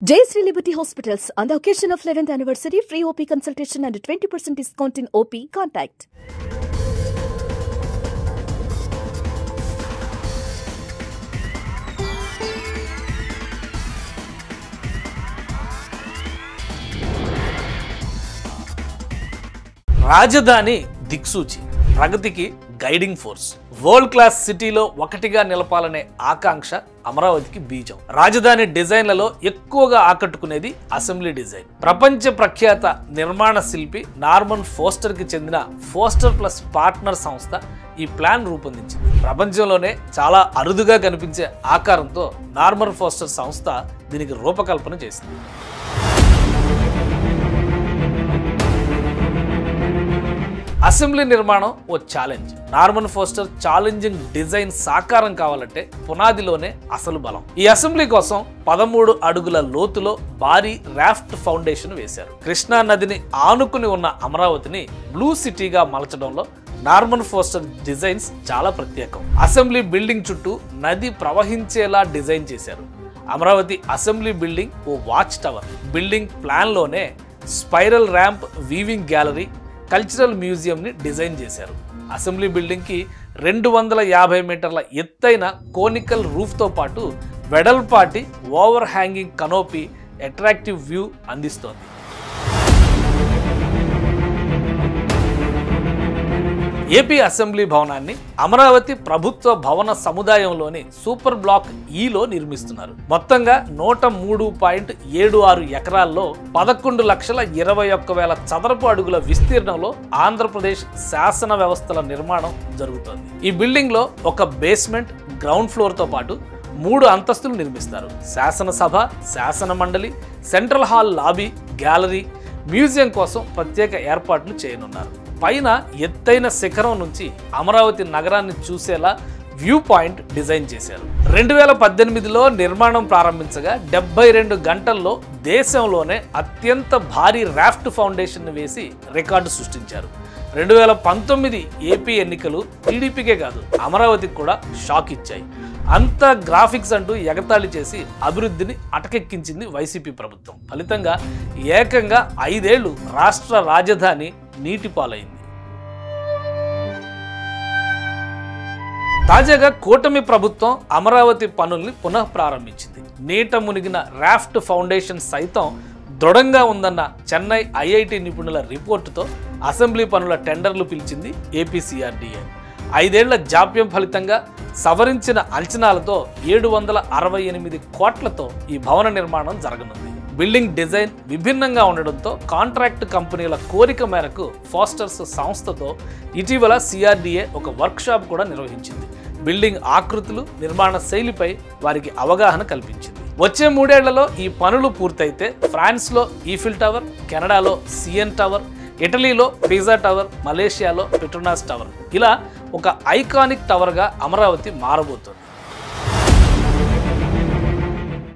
Jayashree Liberty Hospitals, on the occasion of 11th anniversary, free OP consultation and 20% discount in OP. Contact. రాజధాని దిక్సూచి, ప్రగతికి guiding force. World class సిటీలో ఒకటిగా నిలపాలనే ఆకాంక్ష అమరావతికి బీజం. రాజధాని డిజైన్లలో ఎక్కువగా ఆకట్టుకునేది అసెంబ్లీ డిజైన్. ప్రపంచ ప్రఖ్యాత నిర్మాణ శిల్పి నార్మన్ ఫోస్టర్ కి చెందిన ఫోస్టర్ ప్లస్ పార్ట్నర్ సంస్థ ఈ ప్లాన్ రూపొందించింది. ప్రపంచంలోనే చాలా అరుదుగా కనిపించే ఆకారంతో నార్మన్ ఫోస్టర్ సంస్థ దీనికి రూపకల్పన చేసింది. అసెంబ్లీ నిర్మాణం ఓ challenge. Norman Foster challenging design సాకారం కావాలంటే పునాదిలోనే అసలు బలం. ఈ అసెంబ్లీ కోసం 13 అడుగుల లోతులో భారీ రాఫ్ట్ ఫౌండేషన్ వేశారు. కృష్ణా నదిని ఆనుకుని ఉన్న అమరావతిని బ్లూ సిటీగా మలచడంలో నార్మన్ ఫోస్టర్ డిజైన్స్ చాలా ప్రత్యేకం. అసెంబ్లీ బిల్డింగ్ చుట్టూ నది ప్రవహించేలా డిజైన్ చేశారు. అమరావతి అసెంబ్లీ బిల్డింగ్ ఓ వాచ్ టవర్. బిల్డింగ్ ప్లాన్ లోనే spiral ramp, weaving gallery, cultural మ్యూజియంని డిజైన్ చేశారు. అసెంబ్లీ బిల్డింగ్కి 250 మీటర్ల ఎత్తైన కోనికల్ రూఫ్తో పాటు వెడల్పాటి overhanging canopy attractive view అందిస్తోంది. ఏపీ అసెంబ్లీ భవనాన్ని అమరావతి ప్రభుత్వ భవన సముదాయంలోని సూపర్ బ్లాక్ ఈలో నిర్మిస్తున్నారు. మొత్తంగా 103.76 ఎకరాల్లో 11,21,000 చదరపు అడుగుల విస్తీర్ణంలో ఆంధ్రప్రదేశ్ శాసన వ్యవస్థల నిర్మాణం జరుగుతోంది. ఈ బిల్డింగ్ లో ఒక బేస్మెంట్, గ్రౌండ్ ఫ్లోర్ తో పాటు 3 అంతస్తులు నిర్మిస్తారు. శాసనసభ, శాసన మండలి, central hall, lobby, gallery, museum కోసం ప్రత్యేక ఏర్పాట్లు చేయనున్నారు. పైన ఎత్తైన శిఖరం నుంచి అమరావతి నగరాన్ని చూసేలా వ్యూ పాయింట్ డిజైన్ చేశారు. 2018లో నిర్మాణం ప్రారంభించగా 72 గంటల్లో దేశంలోనే అత్యంత భారీ రాఫ్ట్ ఫౌండేషన్ వేసి రికార్డు సృష్టించారు. 2019 ఏపీ ఎన్నికలు టీడీపీకే కాదు అమరావతికి కూడా షాక్ ఇచ్చాయి. అంత గ్రాఫిక్స్ అంటూ ఎగతాళి చేసి అభివృద్ధిని అటకెక్కించింది వైసీపీ ప్రభుత్వం. ఫలితంగా ఏకంగా 5 ఏళ్లు రాష్ట్ర రాజధాని నీటిపాలైంది. తాజాగా కూటమి ప్రభుత్వం అమరావతి పనుల్ని పునః ప్రారంభించింది. నీట మునిగిన రాఫ్ట్ ఫౌండేషన్ సైతం దృఢంగా ఉందన్న చెన్నై ఐఐటి నిపుణుల రిపోర్టుతో అసెంబ్లీ పనుల టెండర్లు పిలిచింది ఏపీసీఆర్డీఏ. 5 ఏళ్ల జాప్యం ఫలితంగా సవరించిన అంచనాలతో 768 కోట్లతో ఈ భవన నిర్మాణం జరగనుంది. బిల్డింగ్ డిజైన్ విభిన్నంగా ఉండడంతో కాంట్రాక్ట్ కంపెనీల కోరిక మేరకు ఫోస్టర్స్ సంస్థతో ఇటీవల సిఆర్డీఏ ఒక వర్క్షాప్ కూడా నిర్వహించింది. బిల్డింగ్ ఆకృతులు, నిర్మాణ శైలిపై వారికి అవగాహన కల్పించింది. వచ్చే 3 ఏళ్లలో ఈ పనులు పూర్తయితే ఫ్రాన్స్లో ఈఫిల్ టవర్, కెనడాలో సిఎన్ టవర్, ఇటలీలో పిజా టవర్, మలేషియాలో పెట్రోనాస్ టవర్, ఇలా ఒక ఐకానిక్ టవర్గా అమరావతి మారబోతోంది.